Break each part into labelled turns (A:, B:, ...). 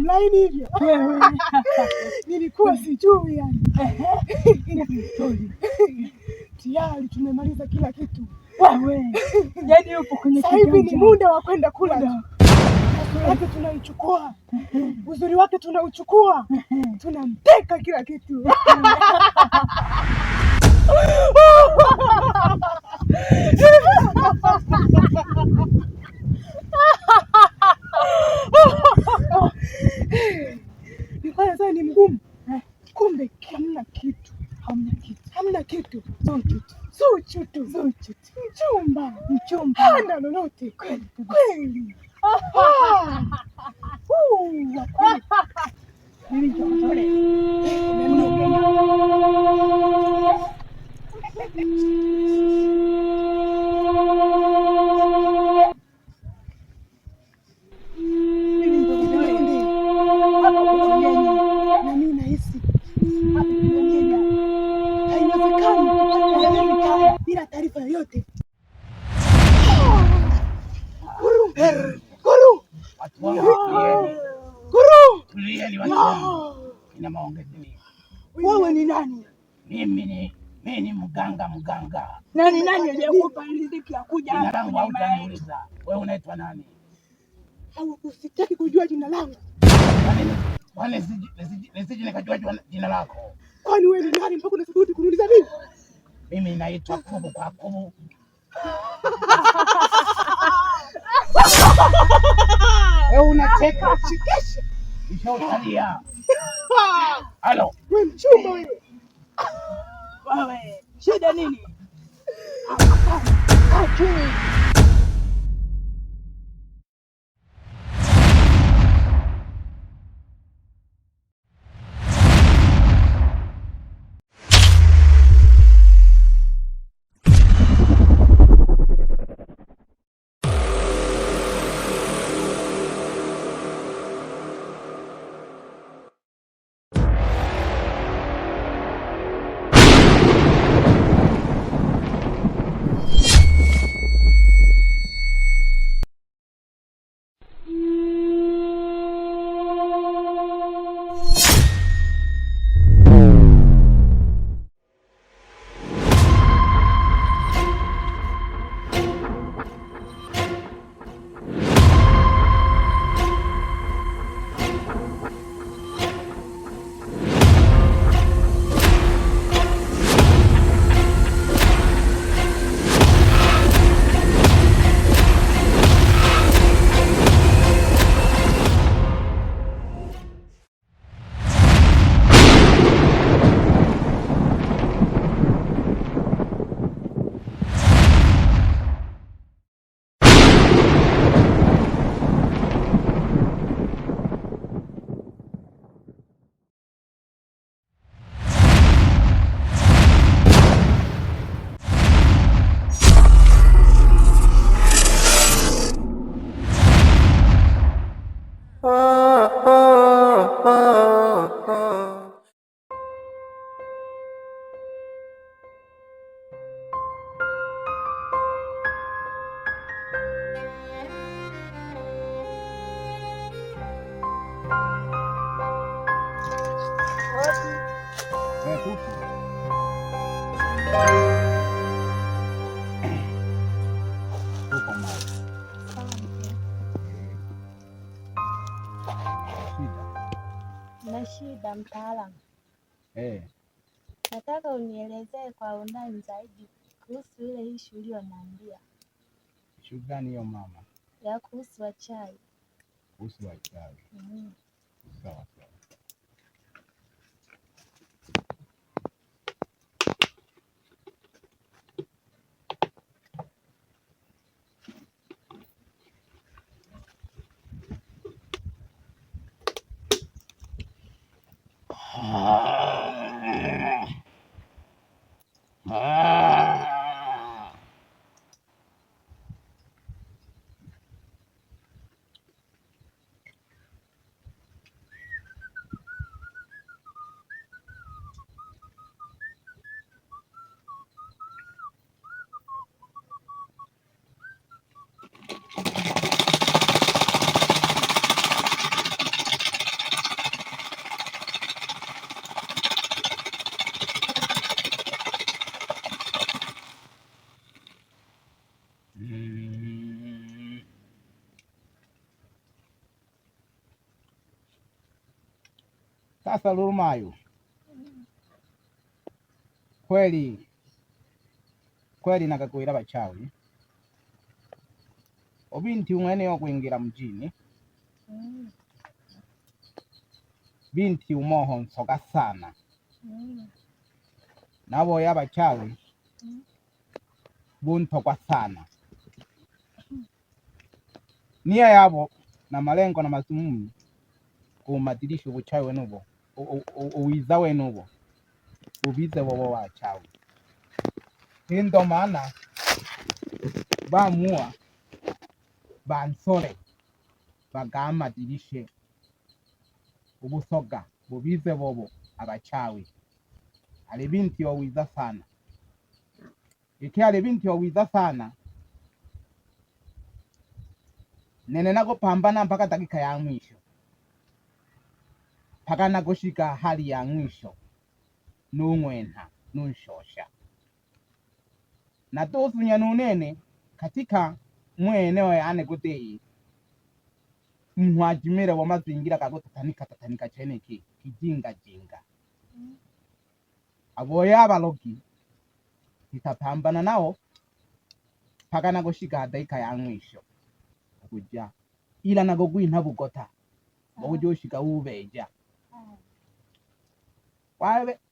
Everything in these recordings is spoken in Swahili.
A: mlaini hivyo. Nilikuwa sijui yani. Tayari tumemaliza kila kitu.
B: Wewe. Yaani upo kwenye
A: sasa hivi ni muda wa kwenda kula. Wake tunaichukua. Uzuri wake tunauchukua. Tunampeka kila kitu. Nifanya sasa ni mgumu. Kumbe hamna kitu. Hamna kitu. Zuchu tu. Mchumba. Hana lolote. Kweli. bila taarifa yoyote.
C: Ina maongezi mimi.
A: Wewe ni nani?
C: Mimi ni mganga.
A: Nani aliyekupa riziki ya kuja hapa?
C: Jina langu hautaniuliza. Wewe unaitwa nani?
A: Usitaki kujua jina langu.
C: Kwani nisije nikajua jina lako?
A: Kwani wewe ni nani mpaka unathubutu kuniuliza mimi?
C: Mimi naitwa Kubu kwa Kubu. Wewe unacheka chekesha. Nishautalia. Halo.
A: Wewe mchumba wewe.
B: Wewe, shida nini?
D: Na shida mtaalamu. Nataka unielezee kwa undani zaidi kuhusu ile ishu uliyoniambia.
C: Ishu gani hiyo mama?
D: Ya kuhusu wachawi.
C: Kuhusu wachawi. Sawa. Sasa Lurumayo, kweli nakakwira bachawi obinti umwene yo kuingira mjini binti umoho nsoga sana nabo yabachawi buntokwa sana nia yabo na malengo na mazumuni kumadilisha ubuchawi wenubo uwiza wenubo ubize bobo wachawi. Ndo maana bamua bansole bagamadilishe ubusoga bubize bobo abachawi. Ali binti wawiza sana iki ali binti wawiza sana nene nako pambana mpaka dakika ya mwisho mpaka nagoshika hali ya mwisho nung'wena nunshosha na tosunya nunene katika mweneo yane kuteyi mwajimira wa mazingira kakutatanika chene kijinga abo yabalogi itapambana nao mpaka nagoshika dakika ya mwisho kuja ila nagogwinta bugota bojoshika ubeja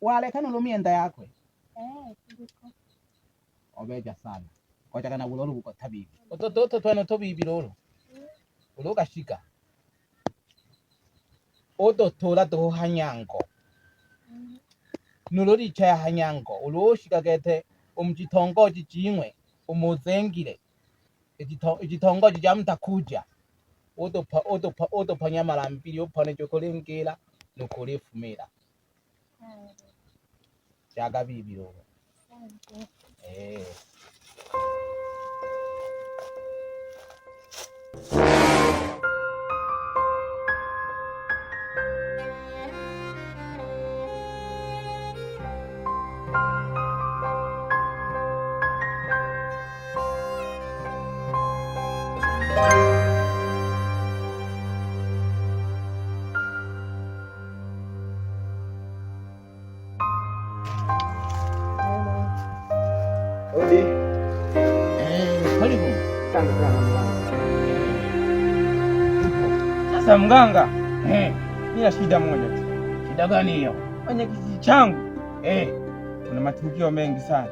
C: walekana lumienda yakwe obeja sana kocha kana bulolo bugota bibi ototo twene to bibi lolo ulogashika odotora do hanyango nulori cha hanyango uloshika gete umjitongoji jimwe umuzengire igitongoji jamtakuja odopa nyamara mbili opane jokolengera nukolefumira jaga bibi lolo
E: Sasa mganga, nina shida moja tu.
C: Shida gani hiyo?
E: Kwenye kijiji changu kuna matukio mengi sana.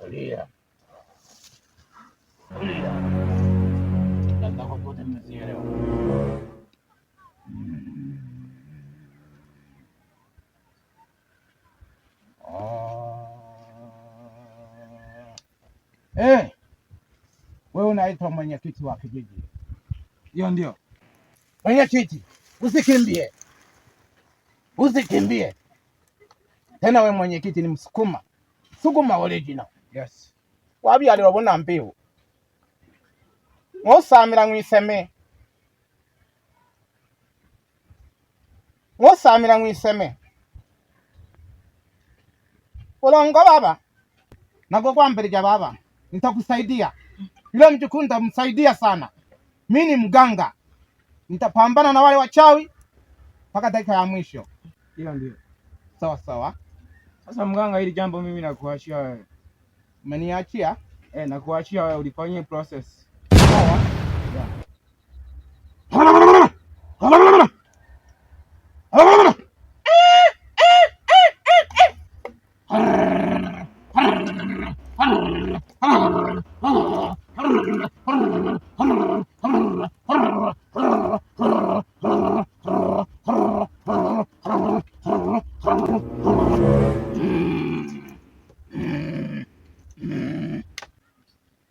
C: Tulia. Nataka pote mzielewa. Wewe unaitwa mwenyekiti wa kijiji?
E: Ndio.
C: Mwenyekiti, usikimbie. Tena we mwenyekiti ni Msukuma. Sukuma original.
E: Yes.
C: Wabi alirobona mbiu. Ngosamira ngwiseme. Ulongo baba. Nagokwambirija baba. Nitakusaidia. Yule mjukuu nitamsaidia sana. Mimi ni mganga. Nitapambana na wale wachawi mpaka dakika ya mwisho.
E: Ndio.
C: Sawa.
E: Sasa mganga, hili jambo mimi nakuachia wewe.
C: Umeniachia?
E: Nakuachia wewe ulifanyie process.
C: Sawa.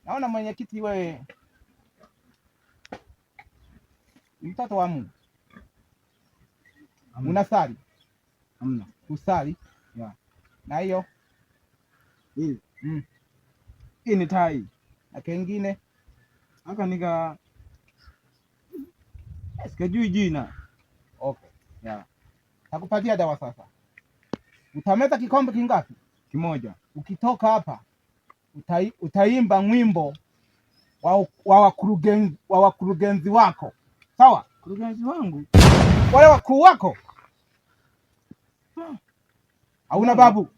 C: Naona mwenyekiti wewe mtoto wa Mungu. Unasali?
E: Hamna.
C: Usali?
E: Yeah.
C: Na hiyo?
E: Hii. Hii ni tai.
C: Na kengine?
E: aka sikajui jina.
C: Okay. Yeah. Takupatia dawa sasa. Utameza kikombe kingapi?
E: Kimoja.
C: Ukitoka hapa utaimba mwimbo wa wakurugenzi wako. Sawa?
E: Kurugenzi wangu?
C: Wale wakuu wako? Hauna babu?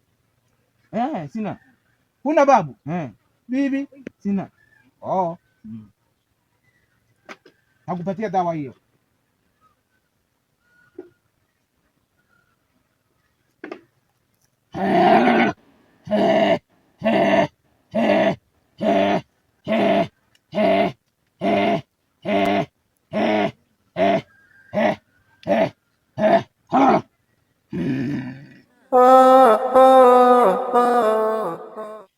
E: Sina.
C: Huna babu?
E: Bibi? Sina.
C: Nakupatia dawa hiyo.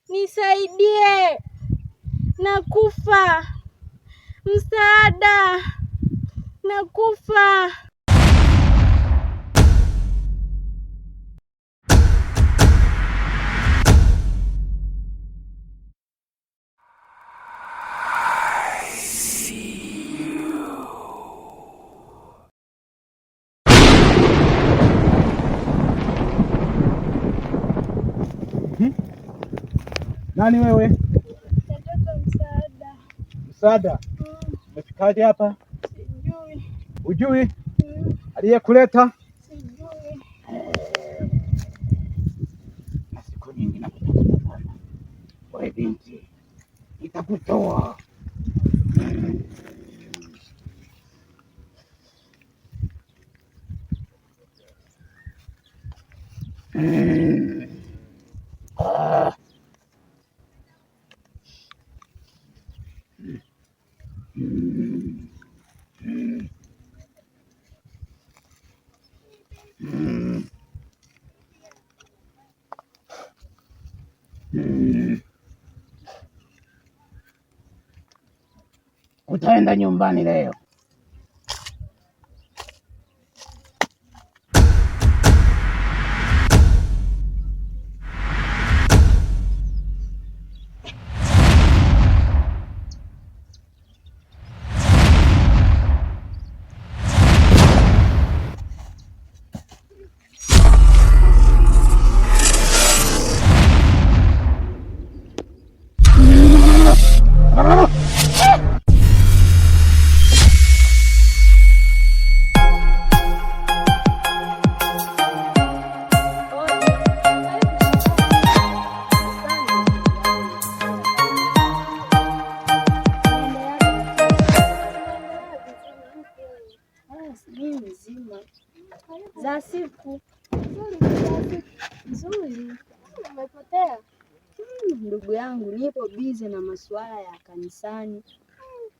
D: Nisaidie, nakufa. Msaada, nakufa.
C: Nani wewe?
D: Nataka msaada.
C: Msaada? Umefikaje hapa?
D: Sijui.
C: Hujui? Aliyekuleta?
D: Sijui.
C: Na siku nyingi nakutafuta sana. Wewe binti, nitakutoa. Utaenda nyumbani leo.
D: Za siku nzuri. Umepotea? Ndugu yangu, nipo busy na masuala ya kanisani,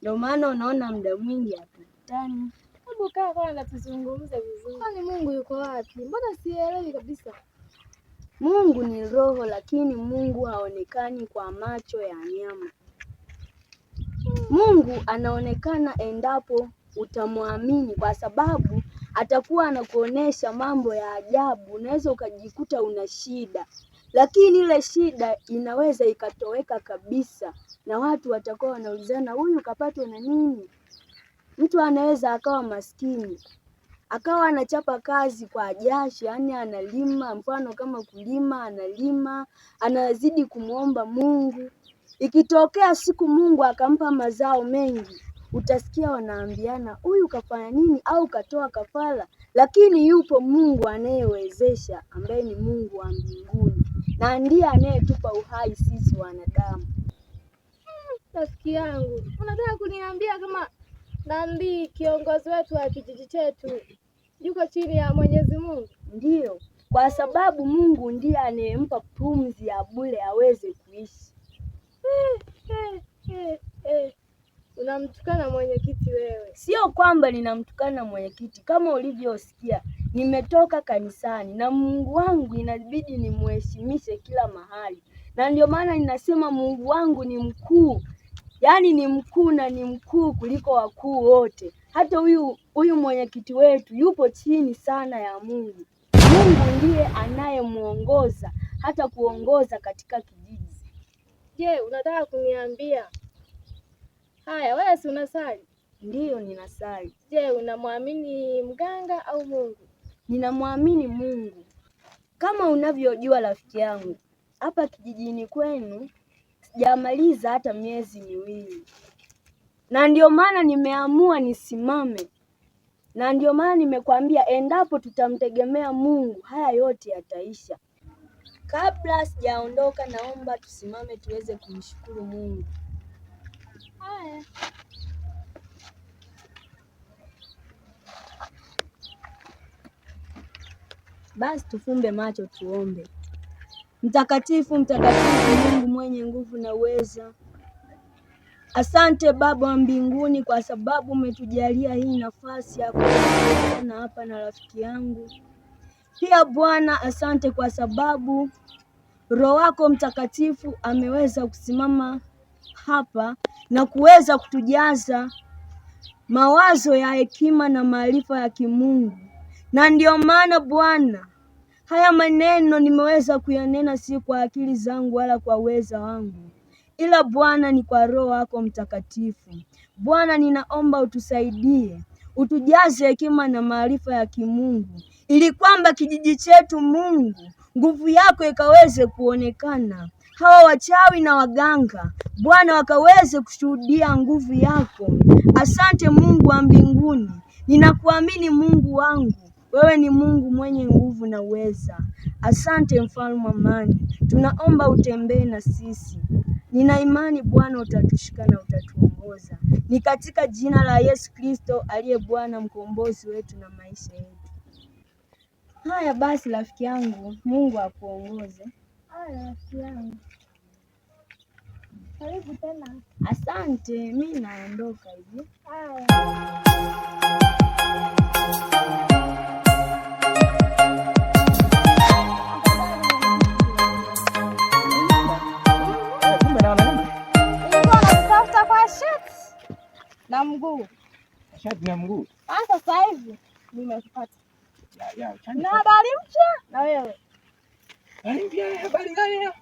D: ndio maana unaona muda mwingi hatukutani.
F: Hebu kaa kwanza tuzungumze vizuri. Kwani Mungu yuko wapi? Mbona sielewi kabisa?
D: Mungu ni roho, lakini Mungu haonekani kwa macho ya nyama. Mungu anaonekana endapo utamwamini, kwa sababu atakuwa anakuonesha mambo ya ajabu. Unaweza ukajikuta una shida, lakini ile shida inaweza ikatoweka kabisa, na watu watakuwa wanaulizana, huyu kapatwa na nini? Mtu anaweza akawa maskini, akawa anachapa kazi kwa jasho, yani analima, mfano kama kulima, analima, anazidi kumwomba Mungu. Ikitokea siku Mungu akampa mazao mengi, utasikia wanaambiana, huyu kafanya nini au katoa kafara. Lakini yupo Mungu anayewezesha, ambaye ni Mungu wa mbinguni, na ndiye anayetupa uhai sisi wanadamu.
F: Rafiki yangu, unataka kuniambia kama Nambii kiongozi wetu wa kijiji chetu yuko chini ya Mwenyezi Mungu?
D: Ndiyo, kwa sababu Mungu ndiye anayempa pumzi ya bure aweze kuishi.
F: Unamtukana mwenyekiti wewe.
D: Sio kwamba ninamtukana mwenyekiti, kama ulivyosikia nimetoka kanisani, na Mungu wangu inabidi nimheshimishe kila mahali, na ndio maana ninasema Mungu wangu ni mkuu, yaani ni mkuu, na ni mkuu kuliko wakuu wote. Hata huyu mwenyekiti wetu yupo chini sana ya Mungu. Mungu ndiye anayemuongoza hata kuongoza katika kijiji.
F: Je, unataka kuniambia Haya, wewe si unasali?
D: Ndiyo, ninasali.
F: Je, unamwamini mganga au Mungu?
D: Ninamwamini Mungu. Kama unavyojua rafiki yangu, hapa kijijini kwenu sijamaliza hata miezi miwili, na ndio maana nimeamua nisimame, na ndio maana nimekwambia endapo tutamtegemea Mungu haya yote yataisha. Kabla sijaondoka, naomba tusimame tuweze kumshukuru Mungu.
F: Haya.
D: Basi tufumbe macho tuombe. Mtakatifu, mtakatifu, Mungu mwenye nguvu na uweza, asante Baba wa mbinguni kwa sababu umetujalia hii nafasi ya kuona hapa na rafiki yangu. Pia Bwana, asante kwa sababu Roho wako Mtakatifu ameweza kusimama hapa na kuweza kutujaza mawazo ya hekima na maarifa ya kimungu. Na ndio maana Bwana, haya maneno nimeweza kuyanena si kwa akili zangu wala kwa uweza wangu, ila Bwana ni kwa Roho wako Mtakatifu. Bwana, ninaomba utusaidie, utujaze hekima na maarifa ya kimungu, ili kwamba kijiji chetu Mungu, nguvu yako ikaweze kuonekana. Hawa wachawi na waganga Bwana wakaweze kushuhudia nguvu yako. Asante Mungu wa mbinguni, ninakuamini Mungu wangu, wewe ni Mungu mwenye nguvu na uweza. Asante mfalme wa amani, tunaomba utembee na sisi. Nina imani Bwana utatushika na utatuongoza. Ni katika jina la Yesu Kristo aliye Bwana mkombozi wetu na maisha yetu. Haya basi rafiki yangu, Mungu akuongoze.
F: Haya rafiki yangu. Karibu tena.
D: Asante, mimi naondoka hivi.
F: Haya. Nakutafuta kwa shati na mguu.
E: Shati na mguu.
F: Sasa hivi nimekupata. Na habari mpya na wewe.
E: Habari gani hiyo?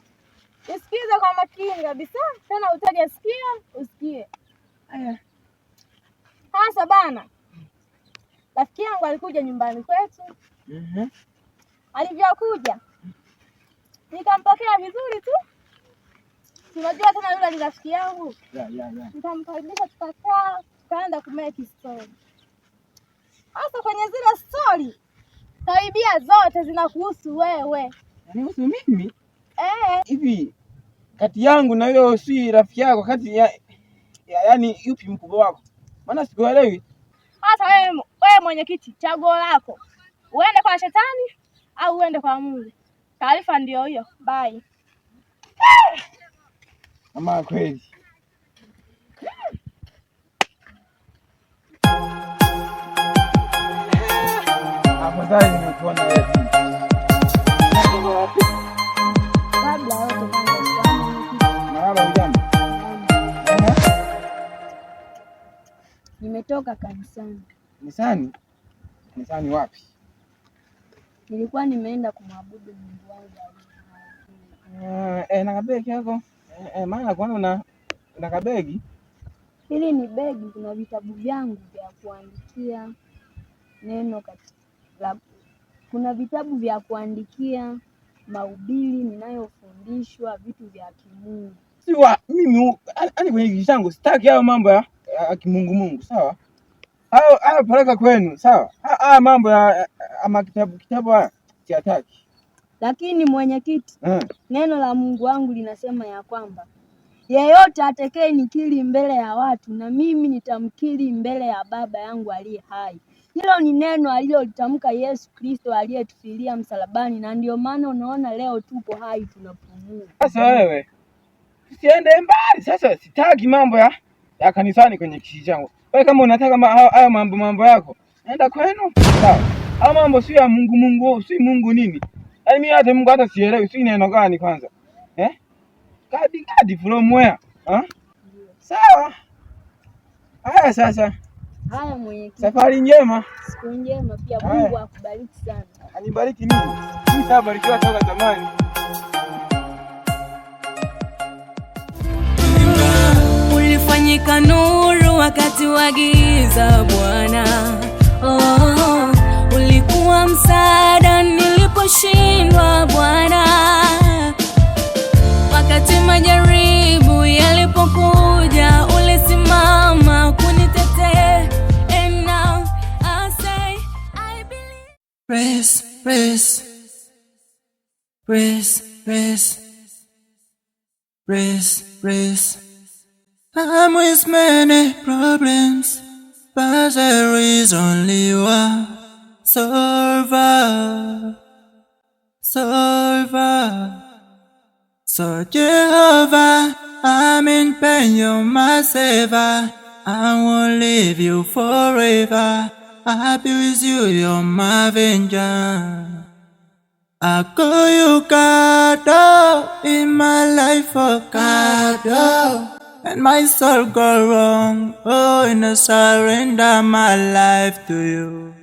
F: Usikize kwa makini kabisa, tena utege sikio usikie. Sasa bana, rafiki yangu alikuja nyumbani kwetu. Alivyokuja nikampokea vizuri tu. Unajua tena yule ni rafiki yangu. Nikamkaribisha, tukakaa, tukaanza kumeki story. Sasa kwenye zile story karibia zote zinakuhusu wewe.
E: Nihusu mimi?
F: Hivi
E: kati yangu na hiyo si rafiki yako, kati yaani yupi mkubwa wako? Maana sikuelewi.
F: Hata wewe mwenyekiti, chaguo lako. Uende kwa shetani au uende kwa Mungu. Taarifa ndio hiyo. Bye.
E: Ama kweli. Afadhali nimekuona wewe.
D: Kabla yote kwanza
E: Marahaba ujambo.
D: nimetoka kanisani.
E: Kanisani? Kanisani wapi?
D: Nilikuwa nimeenda kumwabudu Mungu wangu.
E: Na kabegi yako? Maana kwanza una kabegi?
D: Hili ni begi, kuna vitabu vyangu vya kuandikia neno kuna vitabu vya kuandikia mahubiri ninayofundishwa vitu vya kimungu.
E: Siwa mimi ani kwenye kijiji changu sitaki hayo mambo ya kimungu, sawa? Hayo peleka kwenu, sawa? Haya mambo ya ama kitabu haya siataki.
D: Lakini mwenyekiti, neno la Mungu wangu linasema ya kwamba yeyote atakaye nikiri mbele ya watu na mimi nitamkiri mbele ya Baba yangu aliye hai. Hilo ni neno alilolitamka Yesu Kristo aliyetufilia msalabani, na ndio maana unaona leo tupo hai tunapumua.
E: Sasa wewe usiende mbali. Sasa sitaki mambo ya kanisani kwenye kijiji changu. Wewe kama unataka hayo mambo yako, nenda kwenu, sawa? Hayo mambo si ya Mungu, si Mungu nini? Yaani mimi hata Mungu hata sielewi, si neno gani kwanza? God from where? Sawa. Haya sasa.
D: Haya mwenyekiti.
E: Safari njema.
D: Siku njema pia. Mungu akubariki sana.
E: Anibariki nini? Mimi sabarikiwa toka zamani.
G: ulifanyika nuru wakati wa giza Bwana. Oh, ulikuwa msaada niliposhindwa Bwana. Wakati majaribu yalipokuja ulisimama kunitetea. And now I say I believe.
H: Praise, praise, praise, praise, praise, praise. I'm with many problems, but there is only one solver, solver. So Jehovah, I'm in pain, you're my savior. I won't leave you forever. I'll be with you, you're my avenger. I call you God, oh, in my life, oh God, oh. And my soul go wrong, oh, and I surrender my life to you.